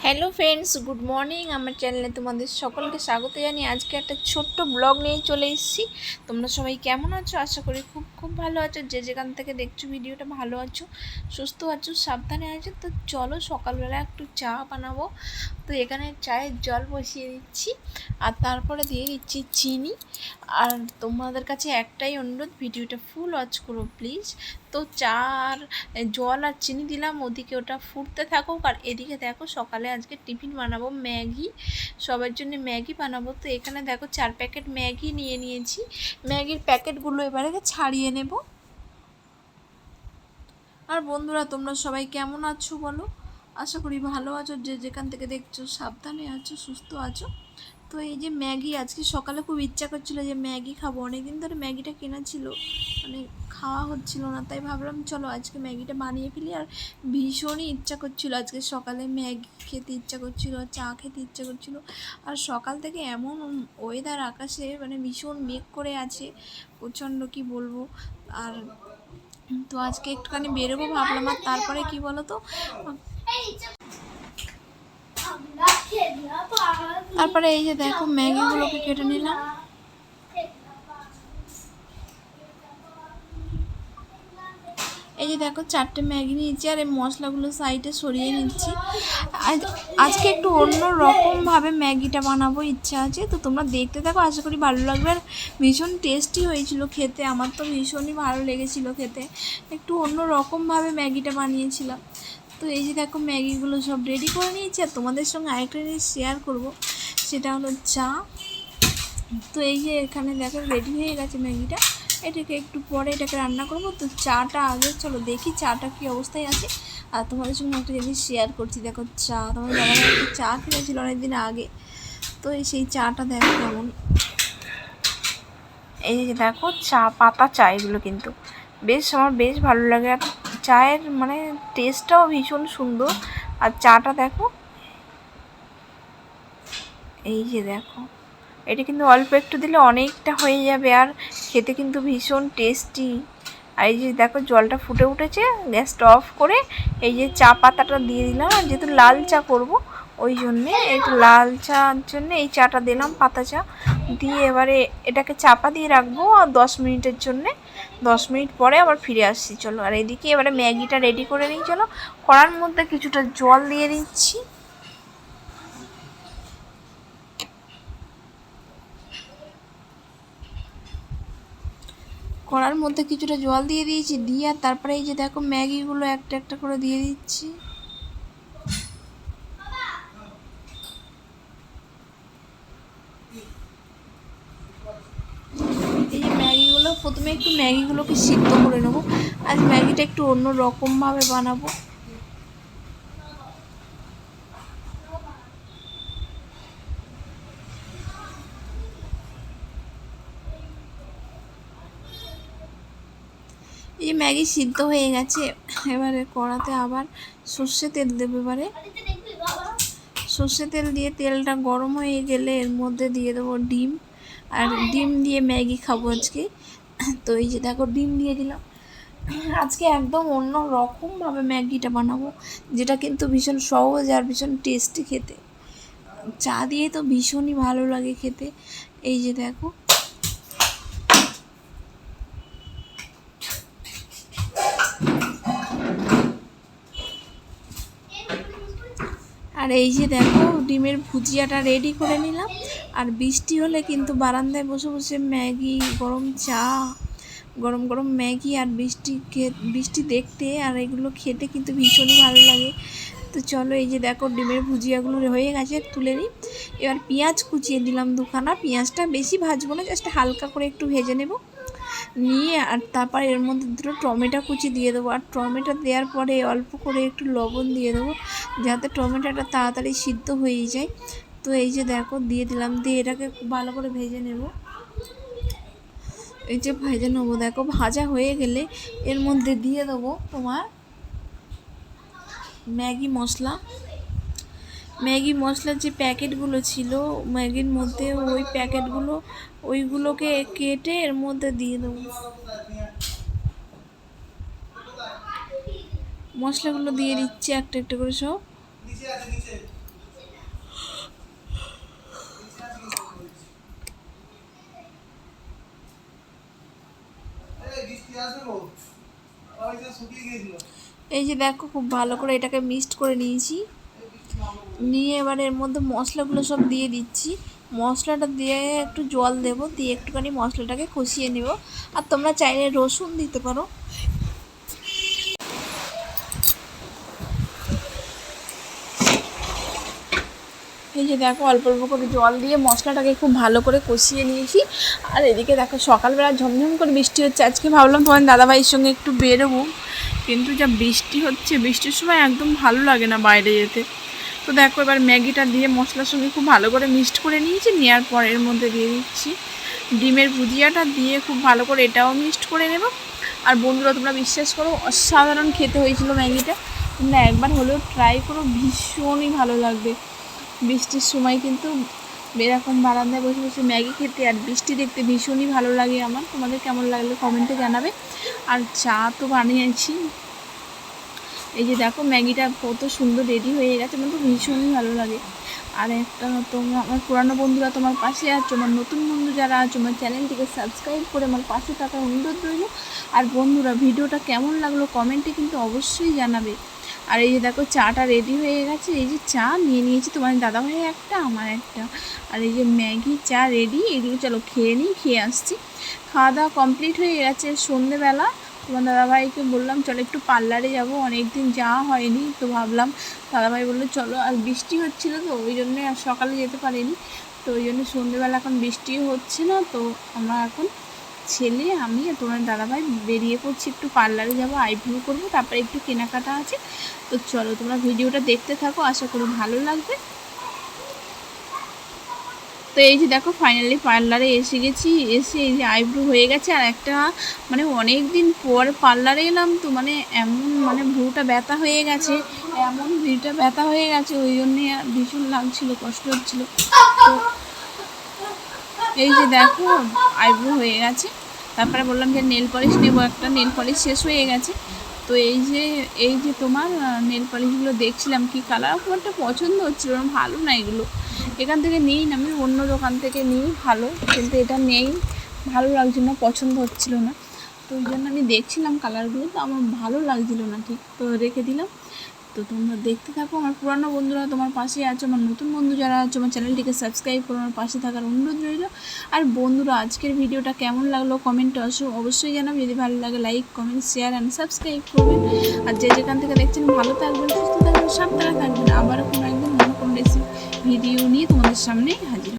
Hello friends, good morning. আমার চ্যানেলে তোমাদের সকলকে স্বাগত জানিয়ে আজকে একটা ছোট্ট ব্লগ নিয়ে চলে এসেছি। তোমরা সবাই কেমন আছো? আশা করি খুব খুব ভালো আছো। যে যেখান থেকে দেখছো ভিডিওটা ভালো আছো, সুস্থ আছো, সাবধানে আছো। তো চলো সকালবেলা একটু চা বানাবো। তো এখানে চায়ের জল বসিয়ে দিচ্ছি আর তারপরে দিয়ে দিচ্ছি চিনি। আর তোমাদের কাছে একটাই অনুরোধ, ভিডিওটা ফুল ওয়াচ করো প্লিজ। তো চা আর জল আর চিনি দিলাম, ওদিকে ওটা ফুটতে থাকুক। আর এদিকে দেখো সকালে আজকে টিফিন বানাবো ম্যাগি, সবার জন্য ম্যাগি বানাবো। তো এখানে দেখো 4 প্যাকেট ম্যাগি নিয়ে নিয়েছি। ম্যাগির প্যাকেটগুলো এবারে ছাড়িয়ে নেব। আর বন্ধুরা, তোমরা সবাই কেমন আছো বলো? আশা করি ভালো আছো। যে যেখান থেকে দেখছো সাবধানে আছো, সুস্থ আছো। তো এই যে ম্যাগি, আজকে সকালে খুব ইচ্ছা করছিল যে ম্যাগি খাবো। অনেকদিন ধরে ম্যাগিটা কেনা ছিল, মানে খাওয়া হচ্ছিল না। তাই ভাবলাম চলো আজকে ম্যাগিটা বানিয়ে ফেলি। আর ভীষণই ইচ্ছা করছিল, আজকে সকালে ম্যাগি খেতে ইচ্ছা করছিল, চা খেতে ইচ্ছা করছিল। আর সকাল থেকে এমন ওয়েদার, আকাশে মানে ভীষণ মেঘ করে আছে, প্রচণ্ড কি বলবো। আর তো আজকে একটুখানি বেরোবো ভাবলাম। আর তারপরে কি বলো তো, তারপরে এই যে দেখো ম্যাগিগুলোকে কেটে নিলাম। এই যে দেখো 4টে ম্যাগি নিয়েছি আর এই মশলাগুলো সাইডে সরিয়ে নিচ্ছি। আজকে একটু অন্য রকমভাবে ম্যাগিটা বানাবো ইচ্ছা আছে। তো তোমরা দেখতে থাকো, আশা করি ভালো লাগবে। আর ভীষণ টেস্টি হয়েছিল খেতে, আমার তো ভীষণই ভালো লেগেছিলো খেতে। একটু অন্য রকমভাবে ম্যাগিটা বানিয়েছিলাম। তো এই যে দেখো ম্যাগিগুলো সব রেডি করে নিয়েছি। আর তোমাদের সঙ্গে আরেকটা জিনিস শেয়ার করবো, সেটা হলো চা। তো এই যে এখানে দেখো রেডি হয়ে গেছে ম্যাগিটা। এটাকে একটু পরে এটাকে রান্না করবো। তো চাটা আগে চলো দেখি চাটা কী অবস্থায় আছে। আর তোমাদের সঙ্গে একটা জিনিস শেয়ার করছি। দেখো চা, তোমাদের বাবা একটু চা খেয়েছিল অনেকদিন আগে। তো সেই চাটা দেখো কেমন। এই যে দেখো চা পাতা চা, এগুলো কিন্তু বেশ আমার বেশ ভালো লাগে। আর চায়ের মানে টেস্টটাও ভীষণ সুন্দর। আর চাটা দেখো, এই যে দেখো, এটা কিন্তু অল্প একটু দিলে অনেকটা হয়ে যাবে। আর খেতে কিন্তু ভীষণ টেস্টি। আর এই যে দেখো জলটা ফুটে উঠেছে, গ্যাসটা অফ করে এই যে চা পাতাটা দিয়ে দিলাম। আর যেহেতু লাল চা করব, ওই জন্যে একটু লাল চার জন্য এই চাটা দিলাম, পাতা চা দিয়ে। এবারে এটাকে চাপা দিয়ে রাখবো 10 মিনিটের জন্যে। 10 মিনিট পরে আবার ফিরে আসছি চলো। আর এদিকে এবারে ম্যাগিটা রেডি করে নিই চলো। কড়ার মধ্যে কিছুটা জল দিয়ে দিচ্ছি। কড়ার মধ্যে কিছুটা জল দিয়ে দিয়েছি, দিয়ে আর তারপরে এই যে দেখো ম্যাগিগুলো একটা একটা করে দিয়ে দিচ্ছি। এই যে ম্যাগিগুলো প্রথমে একটু ম্যাগিগুলোকে সিদ্ধ করে নেবো। আজ ম্যাগিটা একটু অন্য রকমভাবে বানাবো। এই ম্যাগি সিদ্ধ হয়ে গেছে। এবারে কড়াতে আবার সর্ষে তেল দেবো। এবারে সর্ষে তেল দিয়ে তেলটা গরম হয়ে গেলে এর মধ্যে দিয়ে দেবো ডিম। আর ডিম দিয়ে ম্যাগি খাবো আজকে। তো এই যে দেখো ডিম দিয়ে দিলাম। আজকে একদম অন্য রকমভাবে ম্যাগিটা বানাবো, যেটা কিন্তু ভীষণ সহজ আর ভীষণ টেস্টি খেতে। চা দিয়ে তো ভীষণই ভালো লাগে খেতে। এই যে দেখো, আর এই যে দেখো ডিমের ভুজিয়াটা রেডি করে নিলাম। আর বৃষ্টি হলে কিন্তু বারান্দায় বসে বসে ম্যাগি, গরম চা, গরম গরম ম্যাগি আর বৃষ্টি দেখতে আর এগুলো খেতে কিন্তু ভীষণই ভালো লাগে। তো চলো এই যে দেখো ডিমের ভুজিয়াগুলো হয়ে গেছে, তুলে নিই। এবার পেঁয়াজ কুচিয়ে দিলাম দুখানা। পেঁয়াজটা বেশি ভাজবো না, জাস্ট হালকা করে একটু ভেজে নেব নিয়ে। আর তারপর এর মধ্যে দুটো টমেটো কুচি দিয়ে দেবো। আর টমেটো দেওয়ার পরে অল্প করে একটু লবণ দিয়ে দেবো, যাতে টমেটোটা তাড়াতাড়ি সিদ্ধ হয়ে যায়। তো এই যে দেখো দিয়ে দিলাম, দিয়ে এটাকে খুব ভালো করে ভেজে নেব। এই যে ভেজে নেবো, দেখো ভাজা হয়ে গেলে এর মধ্যে দিয়ে দেবো তোমার ম্যাগি মশলা। ম্যাগি মশলার যে প্যাকেটগুলো ছিল ম্যাগির মধ্যে, ওই প্যাকেটগুলো ওইগুলোকে কেটে এর মধ্যে দিয়ে দেবো। মশলাগুলো দিয়ে দিচ্ছি একটা একটা করে সব। এই যে দেখো খুব ভালো করে এটাকে মিক্সড করে নিয়েছি, নিয়ে এবার এর মধ্যে মশলাগুলো সব দিয়ে দিচ্ছি। মশলাটা দিয়ে একটু জল দেবো, দিয়ে একটুখানি মশলাটাকে কষিয়ে নেব। আর তোমরা চাইলে রসুন দিতে পারো। এই যে দেখো অল্প অল্প করে জল দিয়ে মশলাটাকে খুব ভালো করে কষিয়ে নিয়েছি। আর এদিকে দেখো সকালবেলা ঝমঝম করে বৃষ্টি হচ্ছে। আজকে ভাবলাম তোমার দাদাভাইয়ের সঙ্গে একটু বেরোবো, কিন্তু যা বৃষ্টি হচ্ছে, বৃষ্টির সময় একদম ভালো লাগে না বাইরে যেতে। তো দেখো এবার ম্যাগিটা দিয়ে মশলার সঙ্গে খুব ভালো করে মিক্সড করে নিয়েছি। নেওয়ার পর এর মধ্যে দিয়ে দিচ্ছি ডিমের ভুজিয়াটা, দিয়ে খুব ভালো করে এটাও মিক্সড করে নেব। আর বন্ধুরা তোমরা বিশ্বাস করো, অসাধারণ খেতে হয়েছিল ম্যাগিটা। তোমরা একবার হলেও ট্রাই করো, ভীষণই ভালো লাগবে। বৃষ্টির সময় কিন্তু এরকম বারান্দায় বসে বসে ম্যাগি খেতে আর বৃষ্টি দেখতে ভীষণই ভালো লাগে আমার। তোমাদের কেমন লাগলো কমেন্টে জানাবে। আর চা তো বানিয়েছি। এই যে দেখো ম্যাগিটা কত সুন্দর রেডি হয়ে গেছে, আমার তো ভীষণই ভালো লাগে। আর একটা তোমরা আমার পুরানো বন্ধুরা তোমার পাশে আছো, আমার নতুন বন্ধু যারা আছো আমার চ্যানেলটিকে সাবস্ক্রাইব করে আমার পাশে থাকার অনুরোধ রইল। আর বন্ধুরা ভিডিওটা কেমন লাগলো কমেন্টে কিন্তু অবশ্যই জানাবে। আর এই যে দেখো চাটা রেডি হয়ে গেছে। এই যে চা নিয়ে নিয়েছি, তোমার দাদাভাই একটা, আমার একটা। আর এই যে ম্যাগি চা রেডি, এগুলো চলো খেয়ে নিই, খেয়ে আসছি। খাওয়া দাওয়া কমপ্লিট হয়ে গেছে। সন্ধেবেলা তোমার দাদাভাইকে বললাম চলো একটু পার্লারে যাবো, অনেক দিন যাওয়া হয়নি। তো ভাবলাম, দাদাভাই বললো চলো। আর বৃষ্টি হচ্ছিলো তো ওই জন্যে আর সকালে যেতে পারিনি। তো ওই জন্য সন্ধেবেলা এখন বৃষ্টিও হচ্ছে না, তো আমরা এখন ছেলে আমি আর তোমার দাদাভাই বেরিয়ে পড়ছি, একটু পার্লারে যাবো, আইব্রো করবো, তারপরে একটু কেনাকাটা আছে। তো চলো তোমরা ভিডিওটা দেখতে থাকো, আশা করি ভালো লাগবে। তো এই যে দেখো ফাইনালি পার্লারে এসে গেছি, এসে এই যে আইব্রো হয়ে গেছে। আর একটা মানে অনেক দিন পর পার্লারে এলাম, তো মানে এমন মানে ভ্রুটা ব্যথা হয়ে গেছে, এমন ভ্রুটা ব্যথা হয়ে গেছে, ওই জন্যে ভীষণ লাগছিলো, কষ্ট হচ্ছিলো। তো এই যে দেখো আইব্রো হয়ে গেছে। তারপরে বললাম যে নেল পলিশ নেবো, একটা নেল পলিশ শেষ হয়ে গেছে। তো এই যে তোমার নেল পলিশগুলো দেখছিলাম, কি কালার খুব একটা পছন্দ হচ্ছিলো না, ভালো না এগুলো। এখান থেকে নিই না, আমি অন্য দোকান থেকে নিই ভালো, কিন্তু এটা নেই, ভালো লাগছিল না, পছন্দ হচ্ছিলো না। তো ওই জন্য আমি দেখছিলাম কালারগুলো, তো আমার ভালো লাগছিলো না ঠিক, তো রেখে দিলাম। তো তোমরা দেখতে থাকো। আমার পুরানো বন্ধুরা তোমার পাশে আছো, আমার নতুন বন্ধু যারা আছো আমার চ্যানেলটিকে সাবস্ক্রাইব করে আমার পাশে থাকার অনুরোধ রইল। আর বন্ধুরা আজকের ভিডিওটা কেমন লাগলো কমেন্টে অবশ্যই জানাবে। যদি ভালো লাগে like comment share and subscribe করবেন। আর যে যেখান থেকে দেখছেন ভালো থাকবেন, সুস্থ থাকবেন, সাবধানে থাকবেন। আবারও কোনো একদিন অন্য কোনো রেসিপি ভিডিও নিয়ে তোমাদের সামনে হাজির।